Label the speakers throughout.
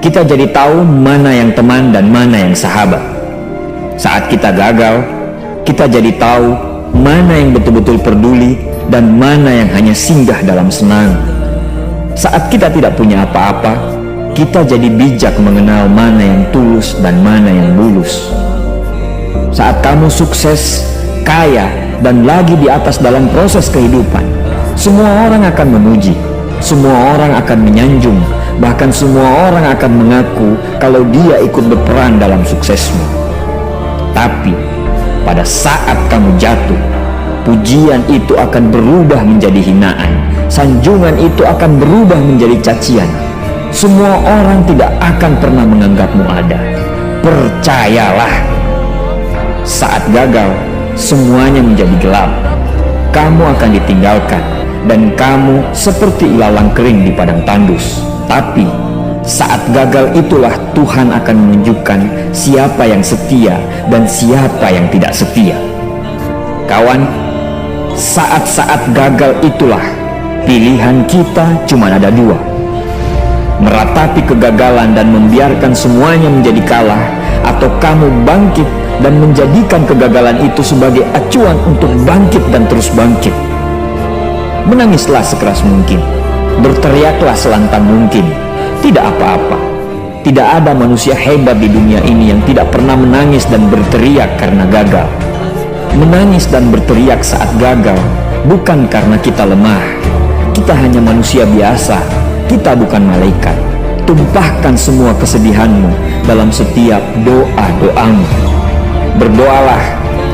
Speaker 1: Kita jadi tahu mana yang teman dan mana yang sahabat. Saat kita gagal, kita jadi tahu mana yang betul-betul peduli dan mana yang hanya singgah dalam senang. Saat kita tidak punya apa-apa, kita jadi bijak mengenal mana yang tulus dan mana yang bulus. Saat kamu sukses, kaya, dan lagi di atas dalam proses kehidupan, semua orang akan memuji, semua orang akan menyanjung, bahkan semua orang akan mengaku kalau dia ikut berperan dalam suksesmu. Tapi pada saat kamu jatuh, pujian itu akan berubah menjadi hinaan, sanjungan itu akan berubah menjadi cacian. Semua orang tidak akan pernah menganggapmu ada. Percayalah, saat gagal, semuanya menjadi gelap. Kamu akan ditinggalkan dan kamu seperti ilalang kering di padang tandus. Tapi saat gagal itulah Tuhan akan menunjukkan siapa yang setia dan siapa yang tidak setia. Kawan, saat-saat gagal itulah pilihan kita cuma ada dua: meratapi kegagalan dan membiarkan semuanya menjadi kalah, atau kamu bangkit dan menjadikan kegagalan itu sebagai acuan untuk bangkit dan terus bangkit. Menangislah sekeras mungkin, berteriaklah selantang mungkin. Tidak apa-apa. Tidak ada manusia hebat di dunia ini yang tidak pernah menangis dan berteriak karena gagal. Menangis dan berteriak saat gagal bukan karena kita lemah. Kita hanya manusia biasa. Kita bukan malaikat. Tumpahkan semua kesedihanmu dalam setiap doa-doamu. Berdoalah,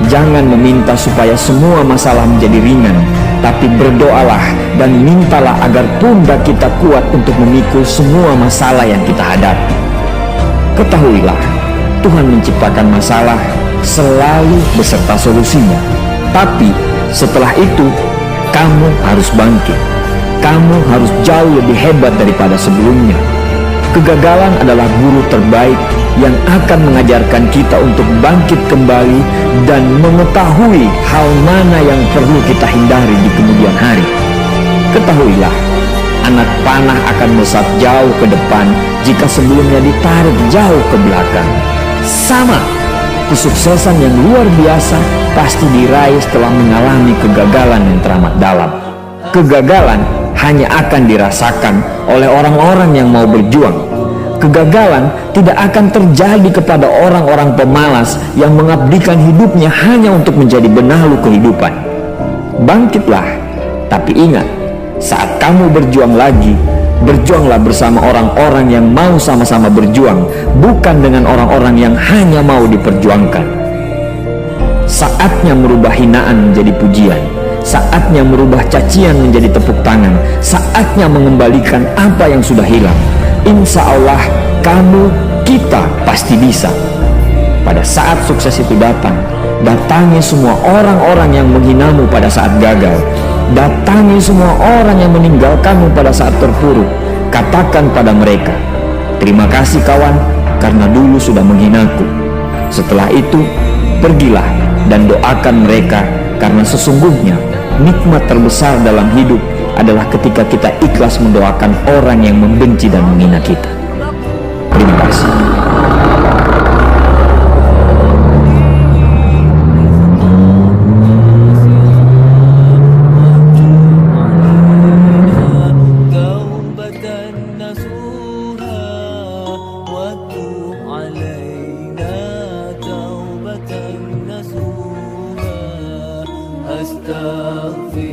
Speaker 1: jangan meminta supaya semua masalah menjadi ringan, tapi berdoalah dan mintalah agar pundak kita kuat untuk memikul semua masalah yang kita hadapi. Ketahuilah, Tuhan menciptakan masalah selalu beserta solusinya. Tapi setelah itu, kamu harus bangkit. Kamu harus jauh lebih hebat daripada sebelumnya. Kegagalan adalah guru terbaik yang akan mengajarkan kita untuk bangkit kembali dan mengetahui hal mana yang perlu kita hindari di kemudian hari. Ketahuilah, anak panah akan melesat jauh ke depan jika sebelumnya ditarik jauh ke belakang. Sama, kesuksesan yang luar biasa pasti diraih setelah mengalami kegagalan yang teramat dalam. Kegagalan hanya akan dirasakan oleh orang-orang yang mau berjuang. Kegagalan tidak akan terjadi kepada orang-orang pemalas yang mengabdikan hidupnya hanya untuk menjadi benalu kehidupan. Bangkitlah, tapi ingat, saat kamu berjuang lagi, berjuanglah bersama orang-orang yang mau sama-sama berjuang, bukan dengan orang-orang yang hanya mau diperjuangkan. Saatnya merubah hinaan menjadi pujian. Saatnya merubah cacian menjadi tepuk tangan. Saatnya mengembalikan apa yang sudah hilang. Insya Allah, kamu, kita pasti bisa. Pada saat sukses itu datang, datangi semua orang-orang yang menghinamu pada saat gagal. Datangi semua orang yang meninggalkanmu pada saat terpuruk. Katakan pada mereka, terima kasih kawan, karena dulu sudah menghinaku. Setelah itu, pergilah dan doakan mereka, karena sesungguhnya nikmat terbesar dalam hidup adalah ketika kita ikhlas mendoakan orang yang membenci dan menghina kita. Terima kasih.
Speaker 2: أستغفر